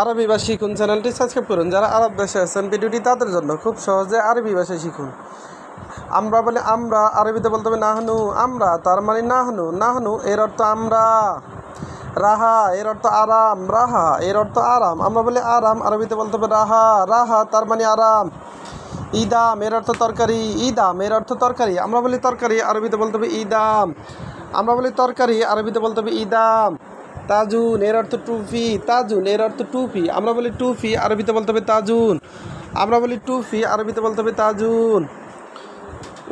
আরবি ভাষা শিখুন চ্যানেলটি সাবস্ক্রাইব করুন। যারা আরব দেশে আছেন ভিডিওটি তাদের জন্য, খুব সহজে আরবি ভাষা শিখুন। আমরা বলে আমরা, আরবিতে বলতে হবে নাহনু, আমরা তার মানে নাহনু, নাহনু এর অর্থ আমরা। রাহা এর অর্থ আরাম, রাহা এর অর্থ আরাম, আমরা বলি আরাম, আরবিতে বলতে হবে রাহা, রাহা তার মানে আরাম। ইদাম এর অর্থ তরকারি, ইদাম এর অর্থ তরকারি, আমরা বলি তরকারি, আরবিতে বলতে হবে ইদাম, আমরা বলি তরকারি, আরবিতে বলতে হবে ইদাম। তাজুন এর অর্থ টুপি, তাজুন এর অর্থ টুপি, আমরা বলি টুপি, আরবিতে বলতে হবে তাজুন, আমরা বলি টুপি, আরবিতে বলতে হবে তাজুন।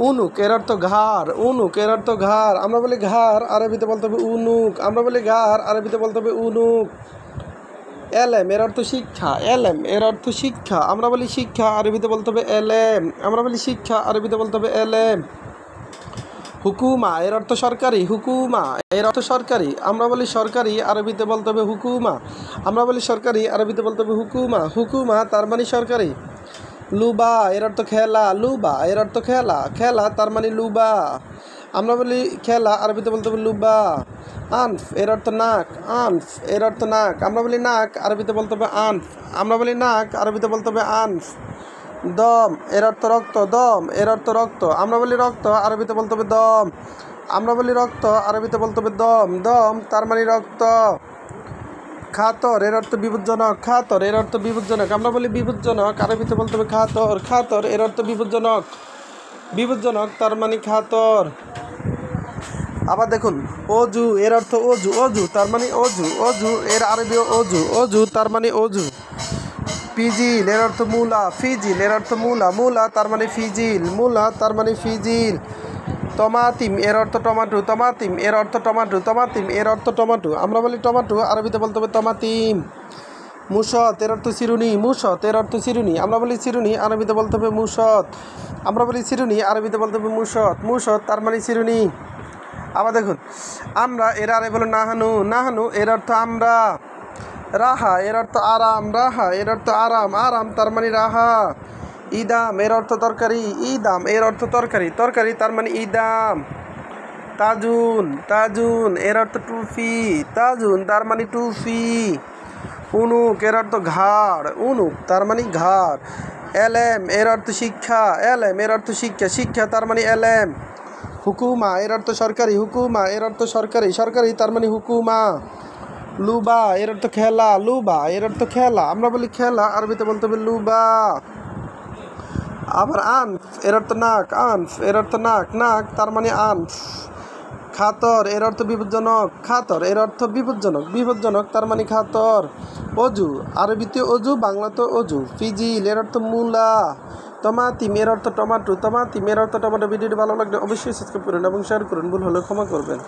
উনুক এর অর্থ ঘাড়, উনুক এর অর্থ ঘাড়, আমরা বলি ঘাড়, আরবিতে বলতে হবে উনুক, আমরা বলি ঘাড়, আরবিতে বলতে হবে উনুক। এলেম এর অর্থ শিক্ষা, এলেম এর অর্থ শিক্ষা, আমরা বলি শিক্ষা, আরবিতে বলতে হবে এলেম, আমরা বলি শিক্ষা, আরবিতে বলতে হবে এলেম। হুকুমা এর অর্থ সরকারি, হুকুমা এর অর্থ সরকারি, আমরা বলি সরকারি, আরবিতে বলতে হবে হুকুমা, আমরা বলি সরকারি, আরবিতে বলতে হবে হুকুমা, হুকুমা তার মানে সরকারি। লুবা এর অর্থ খেলা, লুবা এর অর্থ খেলা, খেলা তার মানে লুবা, আমরা বলি খেলা, আরবিতে বলতে হবে লুবা। আনফ এর অর্থ নাক, আনফ এর অর্থ নাক, আমরা বলি নাক, আরবিতে বলতে হবে আনফ, আমরা বলি নাক, আরবিতে বলতে হবে আনফ। দম এর অর্থ রক্ত, দম এর অর্থ রক্ত, আমরা বলি রক্ত, আরবিতে বলতে হবে দম, আমরা বলি রক্ত, আরবিতে বলতে হবে দম, দম তার মানে রক্ত। খাতর এর অর্থ বিপজ্জনক, খাতর এর অর্থ বিপজ্জনক, আমরা বলি বিপজ্জনক, আরবিতে বলতে হবে খাতর, খাতর এর অর্থ বিপজ্জনক, বিপজ্জনক তার মানে খাতর। আবার দেখুন, অজু এর অর্থ অজু, অজু তার মানে অজু, অজু এর আরবি অজু, অজু তার মানে অজু। ফিজিল এর অর্থ মূলা, ফিজিল এর অর্থ মূলা, মূলা তার মানে ফিজিল, মূলা তার মানে ফিজিল। টমাটিম এর অর্থ টমাটো, টমাটিম এর অর্থ টমাটো, টমাটিম এর অর্থ টমাটো, আমরা বলি টমাটো, আরবিতে বলতে হবে টমাটিম। মুসত এর অর্থ চিরুনি, মুসত এর অর্থ চিরুনি, আমরা বলি চিরুনি, আরবিতে বলতে হবে মুসত, আমরা বলি চিরুনি, আরবিতে বলতে হবে মুসত, মুসত তার মানে চিরুনি। আবার দেখুন, আমরা এর আরে বলো নাহানু, নাহানু এর অর্থ আমরা। রাহা এর অর্থ আরাম, রাহা এর অর্থ আরাম, আরাম তার মানে রাহা। ইদাম এর অর্থ তরকারি, ইদাম এর অর্থ তরকারি, তরকারি তার মানে ইদাম। তাজুন, তাজুন এর অর্থ টুপি, তাজুন তার মানে টুপি। উনুক এর অর্থ ঘাড়, উনুক তার মানে ঘাড়। এলেম এর অর্থ শিক্ষা, এলেম এর অর্থ শিক্ষা, শিক্ষা তার মানে এলেম। হুকুমা এর অর্থ সরকারি, হুকুমা এর অর্থ সরকারি, সরকারি তার মানে হুকুমা। লুবা এর অর্থ খেলা, লুবা এর অর্থ খেলা, আমরা বলি খেলা, আরবিতে বলতে হবে লুবা। আবার আনফ এর অর্থ নাক, আনফ এর অর্থ নাক, নাক তার মানে আনফ। খাতর এর অর্থ বিপজ্জনক, খাতর এর অর্থ বিপজ্জনক, বিপজ্জনক তার মানে খাতর। অজু আরবিতে অজু, বাংলাতে অজু। ফিজিল এর অর্থ মূলা। টমাটিম এর অর্থ টমাটো, টমাটিম এর অর্থ টমাটো। ভিডিওটি ভালো লাগলে অবশ্যই সাবস্ক্রাইব করুন এবং শেয়ার করুন, ভুল হলে ক্ষমা করবেন।